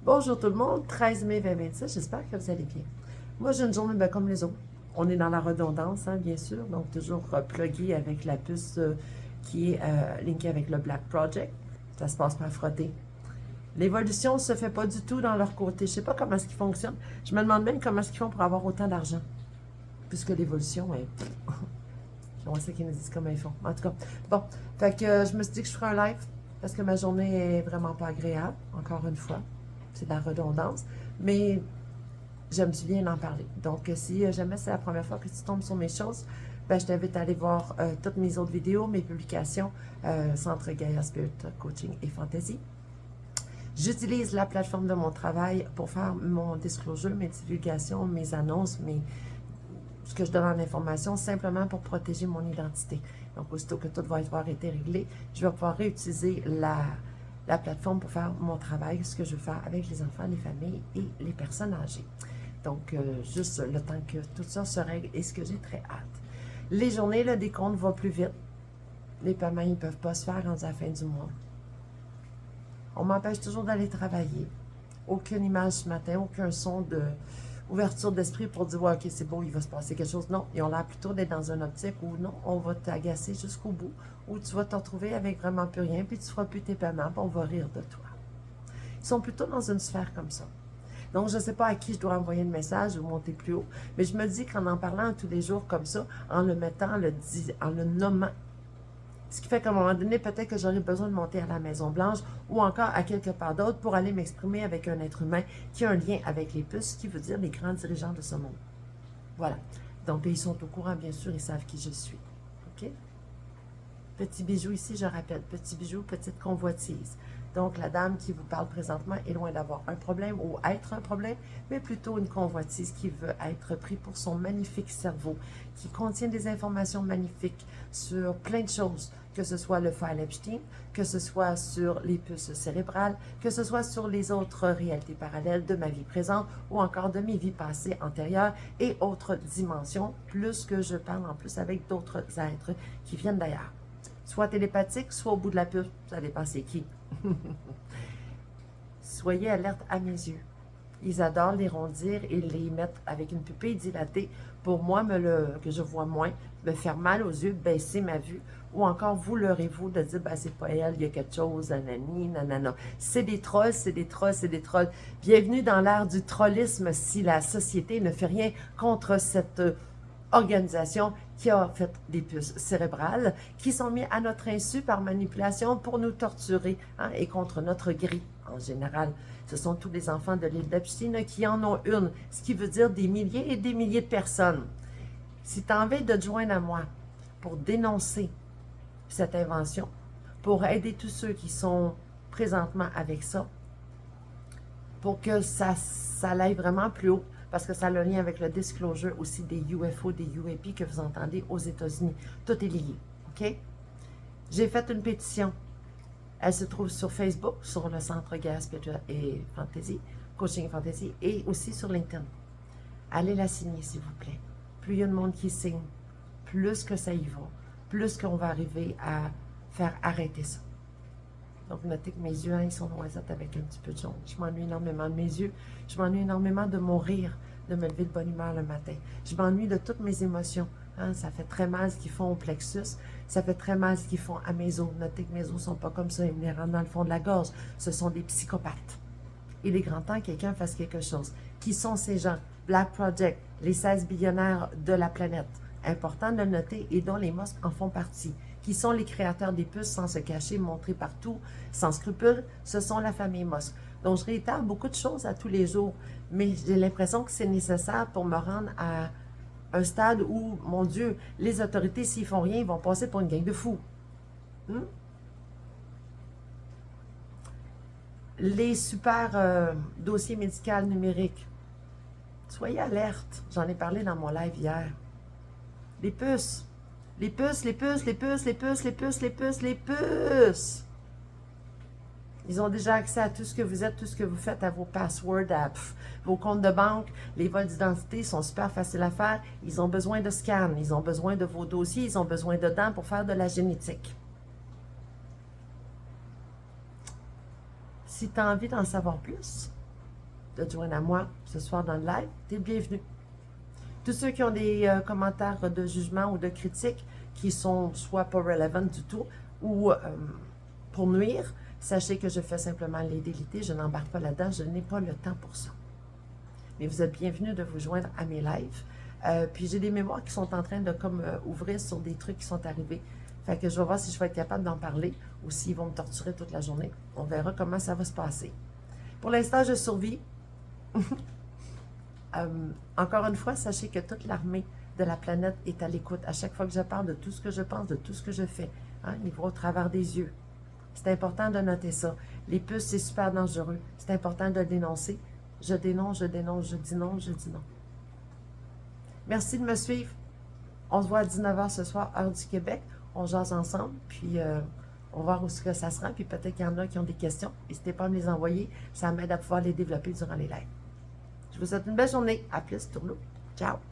Bonjour tout le monde, 13 mai 2026, j'espère que vous allez bien. Moi, j'ai une journée comme les autres. On est dans la redondance, hein, bien sûr, donc toujours plugué avec la puce qui est linkée avec le Black Project. Ça se passe par frotter. L'évolution ne se fait pas du tout dans leur côté. Je ne sais pas comment est-ce qu'ils fonctionnent. Je me demande même comment est-ce qu'ils font pour avoir autant d'argent. Puisque l'évolution est... On sait qu'ils nous disent comment ils font. En tout cas, bon. Fait que je me suis dit que je ferais un live parce que ma journée est vraiment pas agréable, encore une fois. C'est de la redondance. Mais j'aime bien en parler. Donc, si jamais c'est la première fois que tu tombes sur mes choses, ben, je t'invite à aller voir toutes mes autres vidéos, mes publications, Centre Gaia Spirit Coaching et Fantasy. J'utilise la plateforme de mon travail pour faire mon disclosure, mes divulgations, mes annonces, ce que je donne en information, simplement pour protéger mon identité. Donc, aussitôt que tout va avoir été réglé, je vais pouvoir réutiliser la plateforme pour faire mon travail, ce que je veux faire avec les enfants, les familles et les personnes âgées. Donc, juste le temps que tout ça se règle et ce que j'ai très hâte. Les journées, le décompte va plus vite. Les paiements, ils ne peuvent pas se faire à la fin du mois. On m'empêche toujours d'aller travailler. Aucune image ce matin, aucun son d'ouverture d'esprit pour dire ouais, ok, c'est beau, il va se passer quelque chose. Non, ils ont l'air plutôt d'être dans une optique où non, on va t'agacer jusqu'au bout, où tu vas te retrouver avec vraiment plus rien, puis tu ne feras plus tes paiements, puis on va rire de toi. Ils sont plutôt dans une sphère comme ça. Donc, je ne sais pas à qui je dois envoyer le message ou monter plus haut, mais je me dis qu'en en parlant tous les jours comme ça, en le mettant, en le nommant, ce qui fait qu'à un moment donné, peut-être que j'aurai besoin de monter à la Maison-Blanche ou encore à quelque part d'autre pour aller m'exprimer avec un être humain qui a un lien avec les puces, ce qui veut dire les grands dirigeants de ce monde. Voilà. Donc, ils sont au courant, bien sûr, ils savent qui je suis. OK? Petit bijou ici, je rappelle, petit bijou, petite convoitise. Donc, la dame qui vous parle présentement est loin d'avoir un problème ou être un problème, mais plutôt une convoitise qui veut être pris pour son magnifique cerveau, qui contient des informations magnifiques sur plein de choses, que ce soit le file Epstein, que ce soit sur les puces cérébrales, que ce soit sur les autres réalités parallèles de ma vie présente ou encore de mes vies passées antérieures et autres dimensions, plus que je parle en plus avec d'autres êtres qui viennent d'ailleurs. Soit télépathique, soit au bout de la puce. Ça dépend c'est qui. Soyez alerte à mes yeux. Ils adorent les rondir et les mettre avec une pupille dilatée pour moi, que je vois moins, me faire mal aux yeux, baisser ma vue, ou encore vous leurrez-vous de dire, ben, c'est pas elle, il y a quelque chose, nanani, nanana. C'est des trolls, c'est des trolls, c'est des trolls. Bienvenue dans l'ère du trollisme si la société ne fait rien contre cette organisation qui a fait des puces cérébrales qui sont mises à notre insu par manipulation pour nous torturer hein, et contre notre grille en général. Ce sont tous les enfants de l'île d'Epstein qui en ont une, ce qui veut dire des milliers et des milliers de personnes. Si tu as envie de te joindre à moi pour dénoncer cette invention, pour aider tous ceux qui sont présentement avec ça, pour que ça aille vraiment plus haut, parce que ça a le lien avec le disclosure aussi des UFO, des UAP que vous entendez aux États-Unis. Tout est lié, OK? J'ai fait une pétition. Elle se trouve sur Facebook, sur le Centre Gaia Spiritual et Fantasy, Coaching et Fantasy, et aussi sur LinkedIn. Allez la signer, s'il vous plaît. Plus il y a de monde qui signe, plus que ça y va, plus qu'on va arriver à faire arrêter ça. Donc, notez que mes yeux, hein, ils sont noisettes avec un petit peu de jaune. Je m'ennuie énormément de mes yeux. Je m'ennuie énormément de mon rire, de me lever de bonne humeur le matin. Je m'ennuie de toutes mes émotions. Hein. Ça fait très mal ce qu'ils font au plexus. Ça fait très mal ce qu'ils font à mes os. Notez que mes os ne sont pas comme ça. Ils me les rendent dans le fond de la gorge. Ce sont des psychopathes. Il est grand temps que quelqu'un fasse quelque chose. Qui sont ces gens? Black Project, les 16 billionnaires de la planète. Important de le noter et dont les mosques en font partie. Qui sont les créateurs des puces sans se cacher, montrés partout, sans scrupules, ce sont la famille Musk. Donc, je réitère beaucoup de choses à tous les jours, mais j'ai l'impression que c'est nécessaire pour me rendre à un stade où, mon Dieu, les autorités, s'ils font rien, ils vont passer pour une gang de fous. Les super dossiers médicaux numériques, soyez alerte. J'en ai parlé dans mon live hier. Les puces. Les puces, les puces, les puces, les puces, les puces, les puces, les puces. Ils ont déjà accès à tout ce que vous êtes, tout ce que vous faites, à vos passwords, à vos comptes de banque. Les vols d'identité sont super faciles à faire. Ils ont besoin de scans, ils ont besoin de vos dossiers, ils ont besoin de dents pour faire de la génétique. Si tu as envie d'en savoir plus, de te joindre à moi ce soir dans le live, tu es le bienvenu. Tous ceux qui ont des commentaires de jugement ou de critiques qui sont soit pas relevant du tout ou pour nuire, sachez que je fais simplement les déliter, je n'embarque pas là-dedans, je n'ai pas le temps pour ça. Mais vous êtes bienvenus de vous joindre à mes lives. Puis j'ai des mémoires qui sont en train de comme ouvrir sur des trucs qui sont arrivés. Fait que je vais voir si je vais être capable d'en parler ou s'ils vont me torturer toute la journée. On verra comment ça va se passer. Pour l'instant, je survis. Encore une fois, sachez que toute l'armée de la planète est à l'écoute. À chaque fois que je parle de tout ce que je pense, de tout ce que je fais, hein, il voit au travers des yeux. C'est important de noter ça. Les puces, c'est super dangereux. C'est important de le dénoncer. Je dénonce, je dénonce, je dis non, je dis non. Merci de me suivre. On se voit à 19h ce soir, heure du Québec. On jase ensemble, puis on va voir où ça se rend. Puis peut-être qu'il y en a qui ont des questions. N'hésitez pas à me les envoyer. Ça m'aide à pouvoir les développer durant les lives. Je vous souhaite une belle journée. À plus, Tourlou. Ciao.